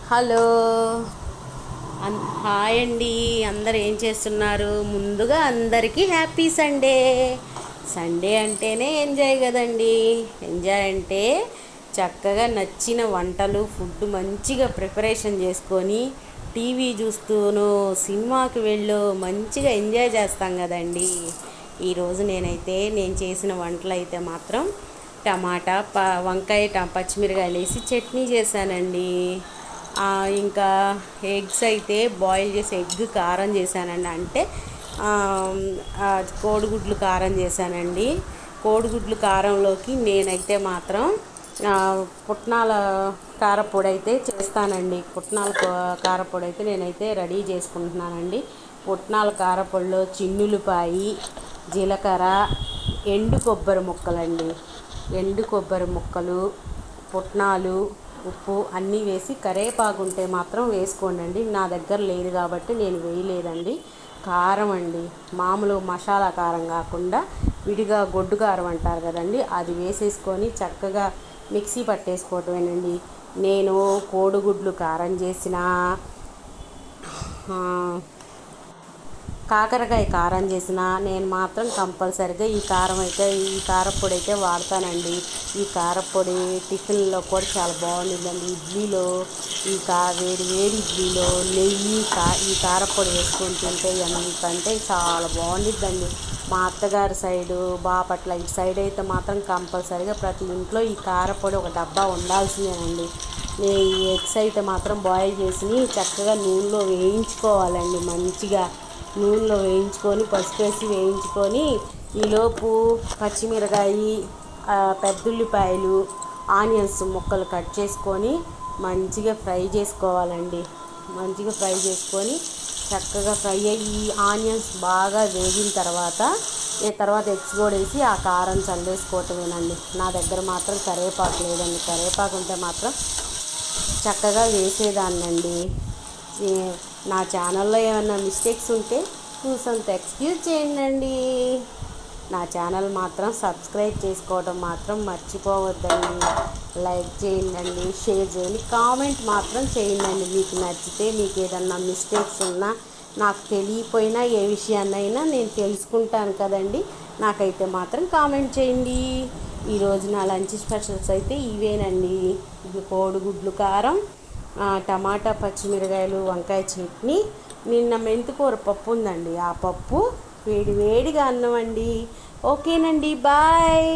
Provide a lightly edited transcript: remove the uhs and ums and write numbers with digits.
Hello hi అండి. అందరు ఏం చేస్తున్నారు? ముందుగా అందరికీ హ్యాపీ సండే. సండే అంటేనే ఎంజాయ్ కదండి. ఎంజాయ్ అంటే చక్కగా నచ్చిన వంటలు ఫుడ్ మంచిగా ప్రిపరేషన్ చేసుకొని టీవీ చూస్తూనో సినిమాకి వెళ్ళో మంచిగా ఎంజాయ్ చేస్తాం కదండి. ఈరోజు నేను చేసిన వంటలు అయితే మాత్రం టమాటా వంకాయ పచ్చిమిరకాయలు వేసి చట్నీ చేశానండి. ఇంకా ఎగ్స్ అయితే బాయిల్ చేసి ఎగ్ కారం చేశానండి. అంటే కోడిగుడ్లు కారం చేశానండి. కోడిగుడ్లు కారంలోకి నేనైతే మాత్రం పుట్నాల కారపొడి అయితే చేస్తానండి. పుట్నాల కారపొడి అయితే నేనైతే రెడీ చేసుకుంటున్నానండి. పుట్నాల కారపొడిలో చిన్నులపాయి, జీలకర్ర, ఎండు కొబ్బరి ముక్కలండి. ఎండు కొబ్బరి ముక్కలు, పుట్నాలు, ఉప్పు అన్నీ వేసి కరివేపాకు ఉంటే మాత్రం వేసుకోండి. నా దగ్గర లేదు కాబట్టి నేను వేయలేదండి. కారం అండి, మామూలు మసాలా కారం కాకుండా విడిగా గొడ్డు కారం అంటారు కదండి, అది వేసేసుకొని చక్కగా మిక్సీ పట్టేసుకోవటమేనండి. నేను కోడిగుడ్లు కారం చేసిన, కాకరకాయ కారం చేసిన నేను మాత్రం కంపల్సరిగా ఈ కారపొడి అయితే వాడతానండి. ఈ కారపొడి టిఫిన్లో కూడా చాలా బాగుంటుందండి. ఇడ్లీలో వేడి వేడి ఇడ్లీలో నెయ్యి ఈ కారపొడి వేసుకొని తింటే ఎంతంటే చాలా బాగుంటుందండి. మా అత్తగారి సైడు బాపట్ల ఇటు సైడ్ అయితే మాత్రం కంపల్సరిగా ప్రతి ఇంట్లో ఈ కారపొడి ఒక డబ్బా ఉండాల్సిందేనండి. ఈ ఎగ్స్ అయితే మాత్రం బాయిల్ చేసి చక్కగా నూనెలో వేయించుకోవాలండి. మంచిగా నూనెలో వేయించుకొని పసుపు వేసి వేయించుకొని ఈలోపు పచ్చిమిరకాయ, పెద్దుల్లిపాయలు, ఆనియన్స్ ముక్కలు కట్ చేసుకొని మంచిగా ఫ్రై చేసుకోవాలండి. మంచిగా ఫ్రై చేసుకొని చక్కగా ఫ్రై అయ్యి ఆనియన్స్ బాగా వేగిన తర్వాత ఎగ్స్ కూడా వేసి ఆ కారం చల్లేసుకోవటమేనండి. నా దగ్గర మాత్రం కరివేపాకు లేదండి. కరివేపాకు ఉంటే మాత్రం చక్కగా వేసేదాన్నండి. నా ఛానల్లో ఏమైనా మిస్టేక్స్ ఉంటే చూసంత ఎక్స్క్యూజ్ చేయండి. నా ఛానల్ మాత్రం సబ్స్క్రైబ్ చేసుకోవడం మాత్రం మర్చిపోవద్దండి. లైక్ చేయండి, షేర్ చేయండి, కామెంట్ మాత్రం చేయండి. మీకు నచ్చితే, మీకు ఏదన్నా మిస్టేక్స్ ఉన్నా, నాకు తెలియపోయినా ఏ విషయాన్నైనా నేను తెలుసుకుంటాను కదండి. నాకైతే మాత్రం కామెంట్ చేయండి. ఈరోజు నా లంచ్ స్పెషల్స్ అయితే ఇవేనండి. ఇది కోడిగుడ్లు కారం, టమాటా పచ్చిమిరకాయలు వంకాయ చట్నీ, నిన్న మెంతికూర పప్పు ఉందండి. ఆ పప్పు వేడివేడిగా అన్నం అండి. ఓకేనండి, బాయ్.